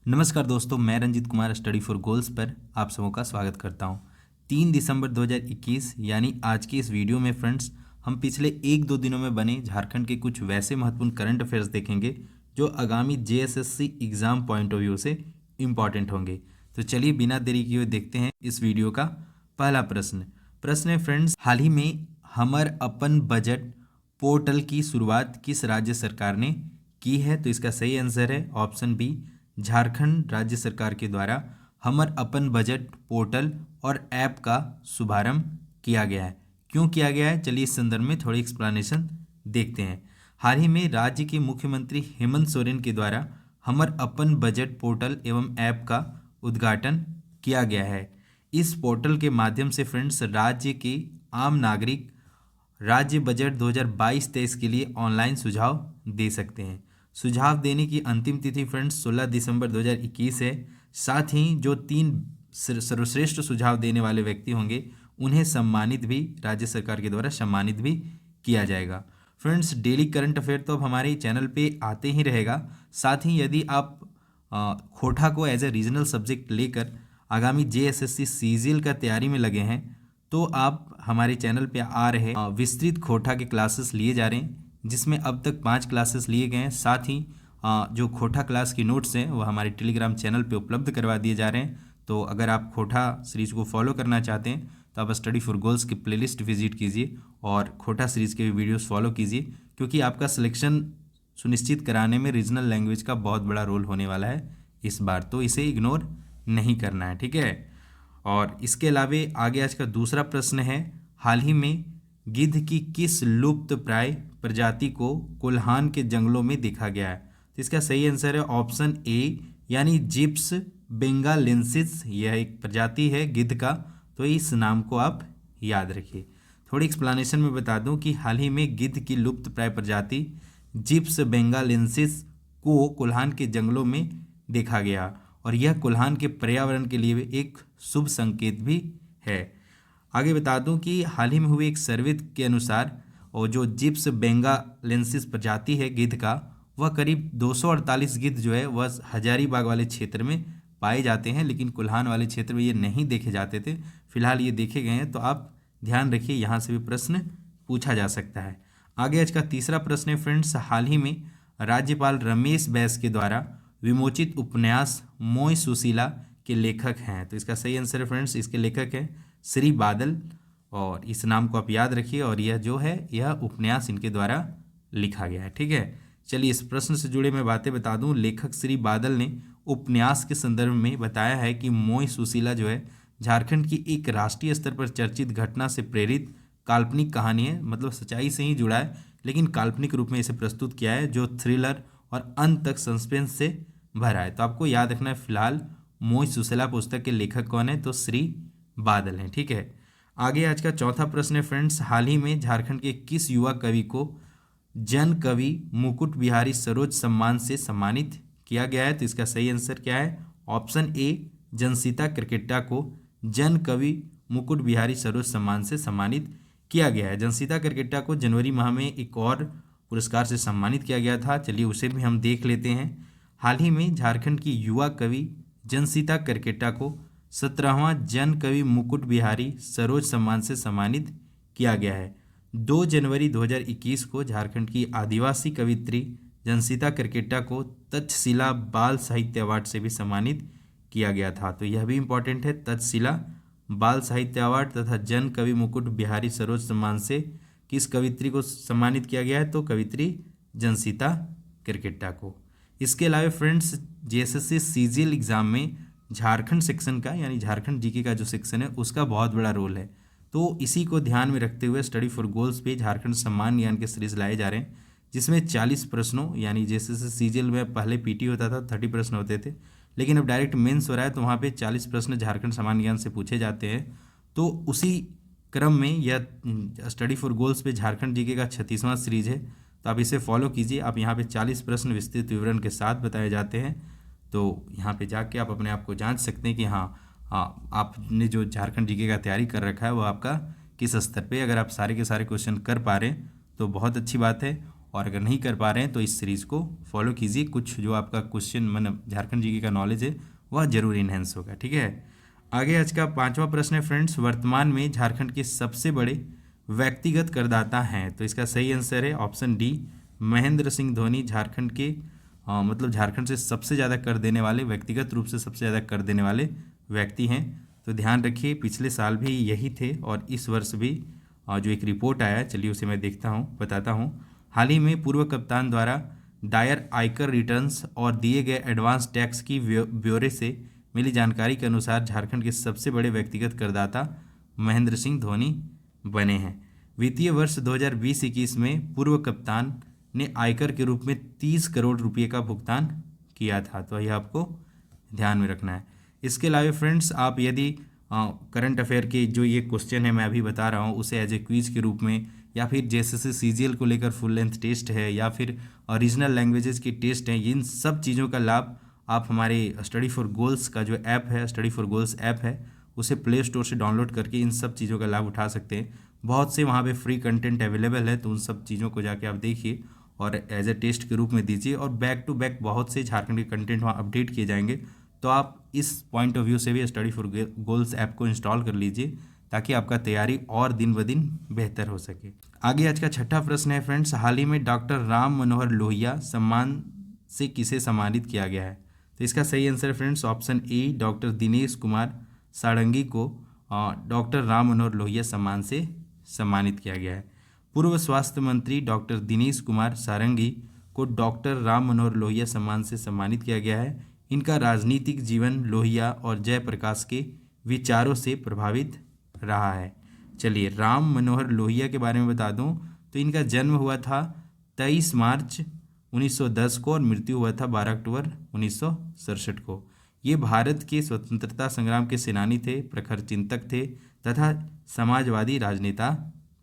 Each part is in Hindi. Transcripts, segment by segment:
नमस्कार दोस्तों, मैं Ranjit Kumar study for goals पर आप सबों का स्वागत करता हूं। 3 दिसंबर 2021 यानी आज की इस वीडियो में फ्रेंड्स हम पिछले 1-2 दिनों में बने झारखंड के कुछ वैसे महत्वपूर्ण करंट अफेयर्स देखेंगे जो आगामी JSSC exam point of view से इम्पॉर्टेंट होंगे। तो चलिए बिना देरी किए हुए देखते हैं इस वीडियो का पहला प्रश्न है फ्रेंड्स, हाल ही में हमर अपन बजट पोर्टल की शुरुआत किस राज्य सरकार ने की है? तो इसका सही आंसर है ऑप्शन बी, झारखंड राज्य सरकार के द्वारा हमर अपन बजट पोर्टल और ऐप का शुभारंभ किया गया है। क्यों किया गया है, चलिए इस संदर्भ में थोड़ी एक्सप्लेनेशन देखते हैं। हाल ही में राज्य के मुख्यमंत्री हेमंत सोरेन के द्वारा हमर अपन बजट पोर्टल एवं ऐप का उद्घाटन किया गया है। इस पोर्टल के माध्यम से फ्रेंड्स राज्य के आम नागरिक राज्य बजट 2022-23 के लिए ऑनलाइन सुझाव दे सकते हैं। सुझाव देने की अंतिम तिथि फ्रेंड्स 16 दिसंबर 2021 है। साथ ही जो 3 सर्वश्रेष्ठ सुझाव देने वाले व्यक्ति होंगे उन्हें सम्मानित भी राज्य सरकार के द्वारा सम्मानित भी किया जाएगा। फ्रेंड्स डेली करंट अफेयर तो अब हमारे चैनल पे आते ही रहेगा। साथ ही यदि आप खोटा को एज ए रीजनल सब्जेक्ट लेकर आगामी जेएसएससी सीजीएल का तैयारी में लगे हैं तो आप हमारे चैनल पे आ रहे विस्तृत खोटा के क्लासेस लिए जा रहे हैं, जिसमें अब तक 5 क्लासेस लिए गए हैं। साथ ही जो खोटा क्लास की नोट्स हैं वो हमारे टेलीग्राम चैनल पे उपलब्ध करवा दिए जा रहे हैं। तो अगर आप खोटा सीरीज को फॉलो करना चाहते हैं तो आप स्टडी फॉर गोल्स की प्लेलिस्ट विजिट कीजिए और खोटा सीरीज के भी वीडियोस फॉलो कीजिए, क्योंकि आपका सिलेक्शन सुनिश्चित कराने में रीजनल लैंग्वेज का बहुत बड़ा रोल होने वाला है इस बार, तो इसे इग्नोर नहीं करना है, ठीक है। और इसके अलावा आगे आज का दूसरा प्रश्न है, हाल ही में गिद्ध की किस लुप्त प्राय प्रजाति को कोल्हान के जंगलों में देखा गया है? तो इसका सही आंसर है ऑप्शन ए यानी जिप्स बेंगालेंसिस। यह एक प्रजाति है गिद्ध का, तो इस नाम को आप याद रखिए। थोड़ी एक्सप्लेनेशन में बता दूं कि हाल ही में गिद्ध की लुप्त प्राय प्रजाति जिप्स बेंगालेंसिस को कोल्हान के जंगलों में देखा गया और यह कोल्हान के पर्यावरण के लिए एक शुभ संकेत भी है। आगे बता दूं कि हाल ही में हुए एक सर्वे के अनुसार और जो जिप्स बेंगालेंसिस प्रजाति है गिद्ध का, वह करीब 248 गिद्ध जो है वह हजारीबाग वाले क्षेत्र में पाए जाते हैं, लेकिन कोल्हान वाले क्षेत्र में ये नहीं देखे जाते थे। फिलहाल ये देखे गए हैं, तो आप ध्यान रखिए, यहाँ से भी प्रश्न पूछा जा सकता है। आगे आज का तीसरा प्रश्न है फ्रेंड्स, हाल ही में राज्यपाल रमेश बैस के द्वारा विमोचित उपन्यास मोय सुशीला के लेखक हैं? तो इसका सही आंसर है फ्रेंड्स, इसके लेखक हैं श्री बादल, और इस नाम को आप याद रखिए। और यह जो है यह उपन्यास इनके द्वारा लिखा गया है, ठीक है। चलिए इस प्रश्न से जुड़े मैं बातें बता दूं। लेखक श्री बादल ने उपन्यास के संदर्भ में बताया है कि मोय सुशीला जो है झारखंड की एक राष्ट्रीय स्तर पर चर्चित घटना से प्रेरित काल्पनिक कहानी है, मतलब सच्चाई से ही जुड़ा है, लेकिन काल्पनिक रूप में इसे प्रस्तुत किया है, जो थ्रिलर और अंत तक सस्पेंस से भरा है। तो आपको याद रखना है फिलहाल मोय सुशीला पुस्तक के लेखक कौन है, तो श्री बादल हैं, ठीक है। आगे आज का चौथा प्रश्न है फ्रेंड्स, हाल ही में झारखंड के किस युवा कवि को जन कवि मुकुट बिहारी सरोज सम्मान से सम्मानित किया गया है? तो इसका सही आंसर क्या है, ऑप्शन ए जनसीता क्रिकेटा को जन कवि मुकुट बिहारी सरोज सम्मान से सम्मानित किया गया है। जनसीता क्रिकेटा को जनवरी माह में एक और पुरस्कार से सम्मानित किया गया था, चलिए उसे भी हम देख लेते हैं। हाल ही में झारखंड की युवा कवि जनसीता क्रिकेटा को 17वां जन कवि मुकुट बिहारी सरोज सम्मान से सम्मानित किया गया है। 2 जनवरी 2021 को झारखंड की आदिवासी कवित्री जनसीता क्रिकेटा को तक्षशिला बाल साहित्य अवार्ड से भी सम्मानित किया गया था। तो यह भी इम्पोर्टेंट है, तक्षशिला बाल साहित्य अवार्ड तथा जन कवि मुकुट बिहारी सरोज सम्मान से किस कवित्री को सम्मानित किया गया है? तो कवित्री जनसीता क्रिकेटा को। इसके अलावा फ्रेंड्स जेएसएससी सीजीएल एग्जाम में झारखंड सेक्शन का यानी झारखंड जीके का जो सेक्शन है उसका बहुत बड़ा रोल है। तो इसी को ध्यान में रखते हुए स्टडी फॉर गोल्स पे झारखंड सम्मान ज्ञान के सीरीज लाए जा रहे हैं, जिसमें 40 प्रश्नों यानी जैसे सीजीएल में पहले पीटी होता था 30 प्रश्न होते थे, लेकिन अब डायरेक्ट मेंस हो रहा है, तो वहाँ पे 40 प्रश्न झारखंड सम्मान ज्ञान से पूछे जाते हैं। तो उसी क्रम में यह स्टडी फॉर गोल्स पे झारखंड जीके का 36वां सीरीज है, तो आप इसे फॉलो कीजिए। आप यहाँ पे 40 प्रश्न विस्तृत विवरण के साथ बताए जाते हैं, तो यहाँ पे जाके आप अपने आप को जांच सकते हैं कि हाँ आपने जो झारखंड जीके का तैयारी कर रखा है वो आपका किस स्तर पे। अगर आप सारे के सारे क्वेश्चन कर पा रहे हैं तो बहुत अच्छी बात है। और अगर नहीं कर पा रहे हैं तो इस सीरीज़ को फॉलो कीजिए। कुछ जो आपका क्वेश्चन मतलब झारखंड जीके का नॉलेज है वह जरूर इन्हेंस होगा। ठीक है, आगे आज का 5वां प्रश्न है फ्रेंड्स, वर्तमान में झारखंड के सबसे बड़े व्यक्तिगत करदाता हैं। तो इसका सही आंसर है ऑप्शन डी, महेंद्र सिंह धोनी। झारखंड के मतलब झारखंड से सबसे ज़्यादा कर देने वाले, व्यक्तिगत रूप से सबसे ज़्यादा कर देने वाले व्यक्ति हैं। तो ध्यान रखिए, पिछले साल भी यही थे और इस वर्ष भी जो एक रिपोर्ट आया है, चलिए उसे मैं देखता हूँ, बताता हूँ। हाल ही में पूर्व कप्तान द्वारा दायर आयकर रिटर्न्स और दिए गए एडवांस टैक्स की ब्यौरे से मिली जानकारी के अनुसार झारखंड के सबसे बड़े व्यक्तिगत करदाता महेंद्र सिंह धोनी बने हैं। वित्तीय वर्ष 2020-21 में पूर्व कप्तान ने आयकर के रूप में 30 करोड़ रुपए का भुगतान किया था। तो यह आपको ध्यान में रखना है। इसके अलावा फ्रेंड्स, आप यदि करंट अफेयर के जो ये क्वेश्चन है मैं अभी बता रहा हूँ उसे एज ए क्विज के रूप में, या फिर जैसे सीजीएल को लेकर फुल लेंथ टेस्ट है, या फिर रीजनल लैंग्वेजेस की टेस्ट है, इन सब चीज़ों का लाभ आप हमारे स्टडी फॉर गोल्स का जो ऐप है, स्टडी फॉर गोल्स ऐप है, उसे प्ले स्टोर से डाउनलोड करके इन सब चीज़ों का लाभ उठा सकते हैं। बहुत से वहाँ पे फ्री कंटेंट अवेलेबल है, तो उन सब चीज़ों को जाके आप देखिए और एज ए टेस्ट के रूप में दीजिए। और बैक टू बैक बहुत से झारखंड के कंटेंट वहाँ अपडेट किए जाएंगे। तो आप इस पॉइंट ऑफ व्यू से भी स्टडी फॉर गोल्स ऐप को इंस्टॉल कर लीजिए ताकि आपका तैयारी और दिन ब दिन बेहतर हो सके। आगे आज का 6ठा प्रश्न है फ्रेंड्स, हाल ही में डॉक्टर राम मनोहर लोहिया सम्मान से किसे सम्मानित किया गया है। तो इसका सही आंसर है friends option A, doctor Dinesh Kumar Sarangi को डॉक्टर राम मनोहर लोहिया सम्मान से सम्मानित किया गया है। पूर्व स्वास्थ्य मंत्री डॉक्टर दिनेश कुमार सारंगी को डॉक्टर राम मनोहर लोहिया सम्मान से सम्मानित किया गया है। इनका राजनीतिक जीवन लोहिया और जयप्रकाश के विचारों से प्रभावित रहा है। चलिए, राम मनोहर लोहिया के बारे में बता दूं तो इनका जन्म हुआ था 23 मार्च 1910 को और मृत्यु हुआ था 12 अक्टूबर 1967 को। ये भारत के स्वतंत्रता संग्राम के सेनानी थे, प्रखर चिंतक थे तथा समाजवादी राजनेता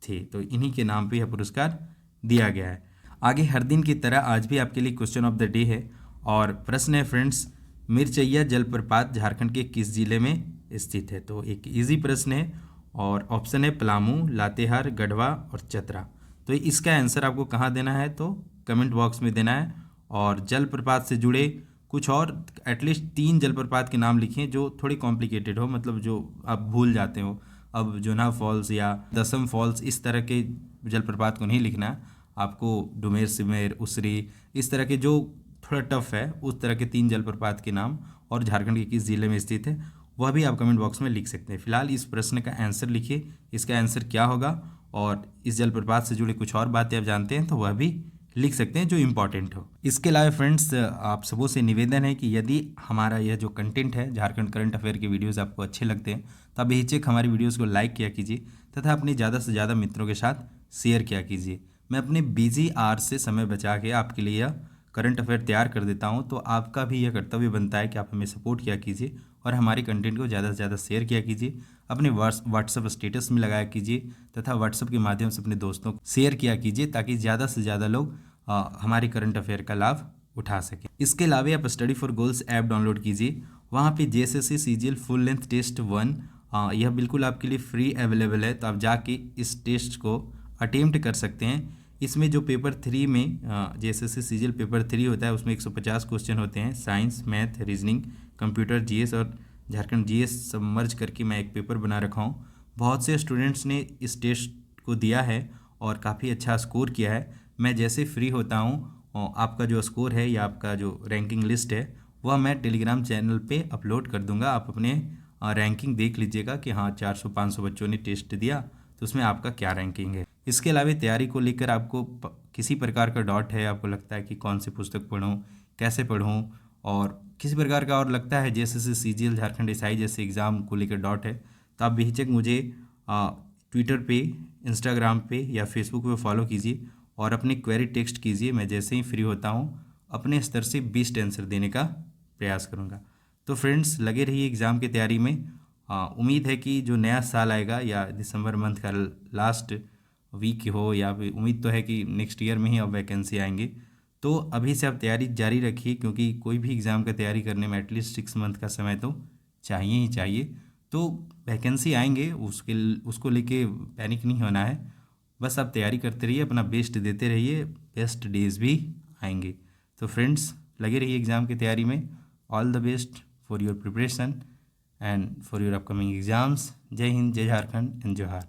थे। तो इन्हीं के नाम पे यह पुरस्कार दिया गया है। आगे हर दिन की तरह आज भी आपके लिए क्वेश्चन ऑफ द डे है और प्रश्न है फ्रेंड्स, मिर्चैया जलप्रपात झारखंड के किस जिले में स्थित है। तो एक इजी प्रश्न है और ऑप्शन है पलामू, लातेहार, गढ़वा और चतरा। तो इसका आंसर आपको कहाँ देना है तो कमेंट बॉक्स में देना है। और जलप्रपात से जुड़े कुछ और एटलीस्ट 3 जलप्रपात के नाम लिखें जो थोड़ी कॉम्प्लिकेटेड हो, मतलब जो आप भूल जाते हो। अब जोना फॉल्स या दसम फॉल्स इस तरह के जलप्रपात को नहीं लिखना है आपको, डुमेर सिमेर उसरी इस तरह के जो थोड़ा टफ है उस तरह के 3 जलप्रपात के नाम और झारखंड के किस जिले में स्थित है वह भी आप कमेंट बॉक्स में लिख सकते हैं। फिलहाल इस प्रश्न का आंसर लिखिए, इसका आंसर क्या होगा और इस जलप्रपात से जुड़े कुछ और बातें आप जानते हैं तो वह भी लिख सकते हैं जो इम्पॉर्टेंट हो। इसके अलावा फ्रेंड्स, आप सबों से निवेदन है कि यदि हमारा यह जो कंटेंट है झारखंड करंट अफेयर के वीडियोस आपको अच्छे लगते हैं तो आप बेहिचक हमारी वीडियोस को लाइक किया कीजिए तथा अपने ज़्यादा से ज़्यादा मित्रों के साथ शेयर किया कीजिए। मैं अपने बिजी आवर्स से समय बचा के आपके लिए यह करंट अफेयर तैयार कर देता हूं, तो आपका भी यह कर्तव्य बनता है कि आप हमें सपोर्ट किया कीजिए और हमारे कंटेंट को ज़्यादा से ज़्यादा शेयर किया कीजिए, अपने व्हाट्सअप स्टेटस में लगाया कीजिए तथा व्हाट्सअप के माध्यम से अपने दोस्तों को शेयर किया कीजिए ताकि ज़्यादा से ज़्यादा लोग हमारे करंट अफेयर का लाभ उठा सकें। इसके अलावा आप study for goals app download कीजिए, वहाँ पे JSSC CGL full length test 1 यह बिल्कुल आपके लिए फ्री अवेलेबल है। तो आप जाके इस टेस्ट को अटेम्प्ट कर सकते हैं। इसमें जो पेपर 3 में जेएसएससी सीजीएल पेपर 3 होता है उसमें 150 क्वेश्चन होते हैं, science, math, reasoning, computer, GS और झारखंड जीएस सब मर्ज करके मैं एक पेपर बना रखा हूँ। बहुत से स्टूडेंट्स ने इस टेस्ट को दिया है और काफ़ी अच्छा स्कोर किया है। मैं जैसे फ्री होता हूँ आपका जो स्कोर है या आपका जो रैंकिंग लिस्ट है वह मैं टेलीग्राम चैनल पे अपलोड कर दूंगा। आप अपने रैंकिंग देख लीजिएगा कि हाँ 400-500 बच्चों ने टेस्ट दिया तो उसमें आपका क्या रैंकिंग है। इसके अलावा तैयारी को लेकर आपको किसी प्रकार का डाउट है, आपको लगता है कि कौन सी पुस्तक पढूं, कैसे पढूं, और किसी प्रकार का और लगता है जेएसएससी सीजीएल झारखंड एसआई जैसे एग्ज़ाम को लेकर डाउट है, तो आप बेहिचक मुझे ट्विटर पे, इंस्टाग्राम पे या फेसबुक पे फॉलो कीजिए और अपनी क्वेरी टेक्स्ट कीजिए। मैं जैसे ही फ्री होता हूँ अपने स्तर से बेस्ट आंसर देने का प्रयास करूँगा। तो फ्रेंड्स, लगे रहिए एग्ज़ाम की तैयारी में। उम्मीद है कि जो नया साल आएगा या दिसंबर मंथ का लास्ट वीक हो या फिर उम्मीद तो है कि नेक्स्ट ईयर में ही अब वैकेंसी आएंगे, तो अभी से आप तैयारी जारी रखिए क्योंकि कोई भी एग्ज़ाम का तैयारी करने में एटलीस्ट 6 मंथ का समय तो चाहिए ही चाहिए। तो वैकेंसी आएंगे उसको लेके पैनिक नहीं होना है बस आप तैयारी करते रहिए, अपना बेस्ट देते रहिए, बेस्ट डेज भी आएंगे। तो फ्रेंड्स लगे रहिए एग्ज़ाम की तैयारी में। All the best for your preparation and for your upcoming exams. जय हिंद, जय झारखंड एंड जोहार।